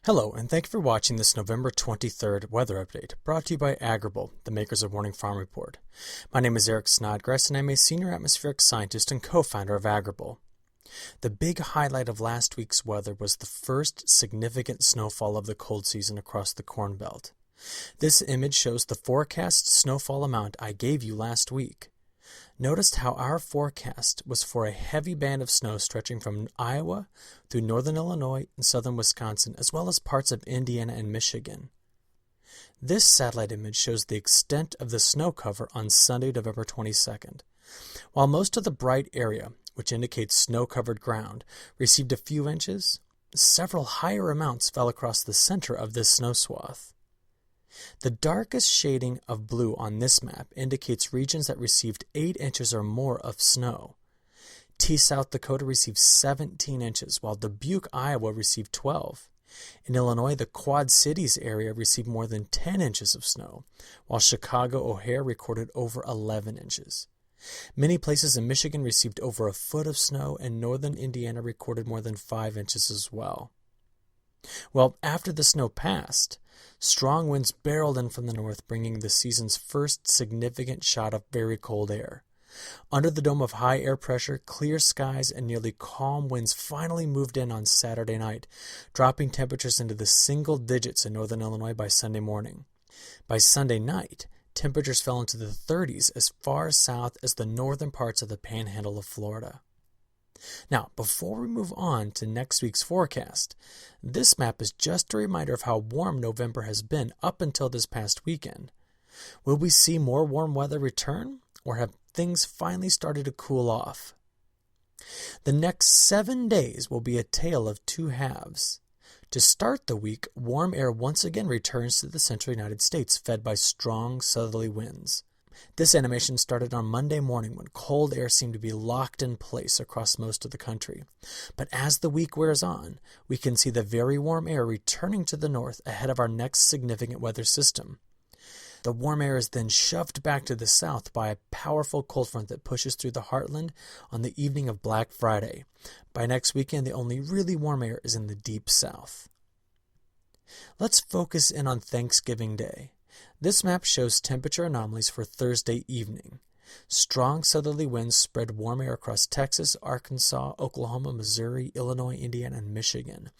Hello, and thank you for watching this November 23rd weather update, brought to you by Agrible, the makers of Morning Farm Report. My name is Eric Snodgrass, and I'm a senior atmospheric scientist and co-founder of Agrible. The big highlight of last week's weather was the first significant snowfall of the cold season across the Corn Belt. This image shows the forecast snowfall amount I gave you last week. Notice how our forecast was for a heavy band of snow stretching from Iowa through northern Illinois and southern Wisconsin, as well as parts of Indiana and Michigan. This satellite image shows the extent of the snow cover on Sunday, November 22nd. While most of the bright area, which indicates snow-covered ground, received a few inches, several higher amounts fell across the center of this snow swath. The darkest shading of blue on this map indicates regions that received 8 inches or more of snow. South Dakota received 17 inches, while Dubuque, Iowa received 12. In Illinois, the Quad Cities area received more than 10 inches of snow, while Chicago O'Hare recorded over 11 inches. Many places in Michigan received over a foot of snow, and northern Indiana recorded more than 5 inches as well. Well, after the snow passed, strong winds barreled in from the north, bringing the season's first significant shot of very cold air. Under the dome of high air pressure, clear skies and nearly calm winds finally moved in on Saturday night, dropping temperatures into the single digits in northern Illinois by Sunday morning. By Sunday night, temperatures fell into the 30s as far south as the northern parts of the panhandle of Florida. Now, before we move on to next week's forecast, this map is just a reminder of how warm November has been up until this past weekend. Will we see more warm weather return, or have things finally started to cool off? The next 7 days will be a tale of two halves. To start the week, warm air once again returns to the central United States, fed by strong southerly winds. This animation started on Monday morning when cold air seemed to be locked in place across most of the country. But as the week wears on, we can see the very warm air returning to the north ahead of our next significant weather system. The warm air is then shoved back to the south by a powerful cold front that pushes through the heartland on the evening of Black Friday. By next weekend, the only really warm air is in the deep south. Let's focus in on Thanksgiving Day. This map shows temperature anomalies for Thursday evening. Strong southerly winds spread warm air across Texas, Arkansas, Oklahoma, Missouri, Illinois, Indiana, and Michigan.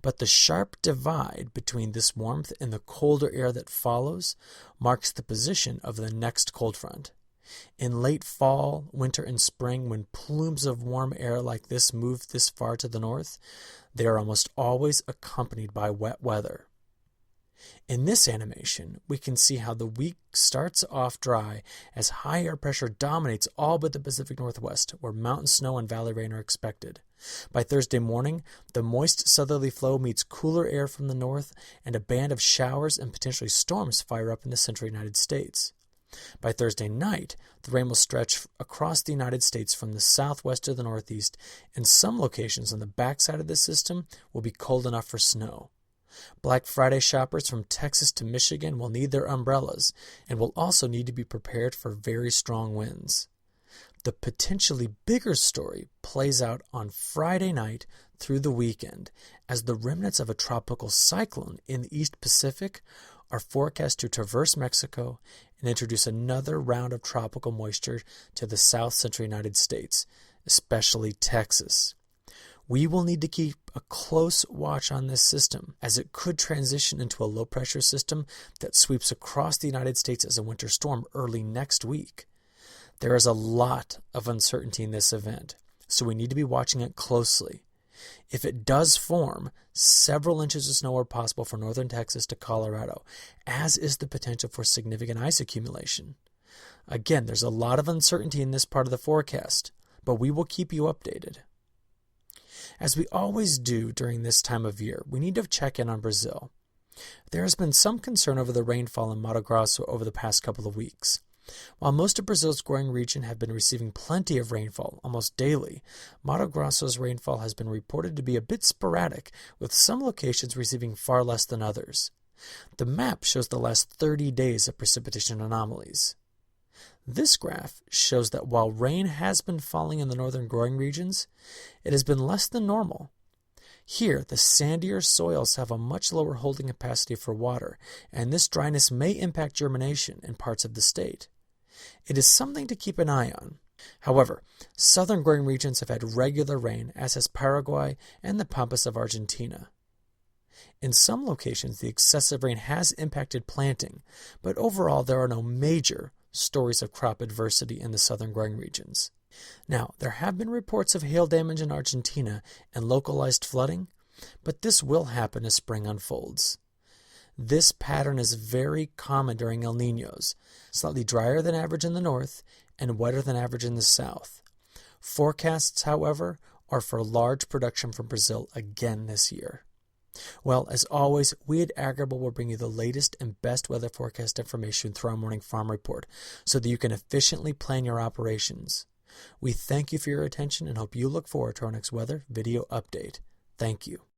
But the sharp divide between this warmth and the colder air that follows marks the position of the next cold front. In late fall, winter, and spring, when plumes of warm air like this move this far to the north, they are almost always accompanied by wet weather. In this animation, we can see how the week starts off dry as high air pressure dominates all but the Pacific Northwest, where mountain snow and valley rain are expected. By Thursday morning, the moist southerly flow meets cooler air from the north, and a band of showers and potentially storms fire up in the central United States. By Thursday night, the rain will stretch across the United States from the southwest to the northeast, and some locations on the backside of the system will be cold enough for snow. Black Friday shoppers from Texas to Michigan will need their umbrellas and will also need to be prepared for very strong winds. The potentially bigger story plays out on Friday night through the weekend, as the remnants of a tropical cyclone in the East Pacific are forecast to traverse Mexico and introduce another round of tropical moisture to the south central United States, especially Texas. We will need to keep a close watch on this system, as it could transition into a low-pressure system that sweeps across the United States as a winter storm early next week. There is a lot of uncertainty in this event, so we need to be watching it closely. If it does form, several inches of snow are possible for northern Texas to Colorado, as is the potential for significant ice accumulation. Again, there's a lot of uncertainty in this part of the forecast, but we will keep you updated. As we always do during this time of year, we need to check in on Brazil. There has been some concern over the rainfall in Mato Grosso over the past couple of weeks. While most of Brazil's growing region have been receiving plenty of rainfall almost daily, Mato Grosso's rainfall has been reported to be a bit sporadic, with some locations receiving far less than others. The map shows the last 30 days of precipitation anomalies. This graph shows that while rain has been falling in the northern growing regions, it has been less than normal. Here, the sandier soils have a much lower holding capacity for water, and this dryness may impact germination in parts of the state. It is something to keep an eye on. However, southern growing regions have had regular rain, as has Paraguay and the Pampas of Argentina. In some locations, the excessive rain has impacted planting, but overall there are no major stories of crop adversity in the southern growing regions. Now, there have been reports of hail damage in Argentina and localized flooding, but this will happen as spring unfolds. This pattern is very common during El Niños, slightly drier than average in the north and wetter than average in the south. Forecasts, however, are for large production from Brazil again this year. Well, as always, we at Agrible will bring you the latest and best weather forecast information through our morning farm report so that you can efficiently plan your operations. We thank you for your attention and hope you look forward to our next weather video update. Thank you.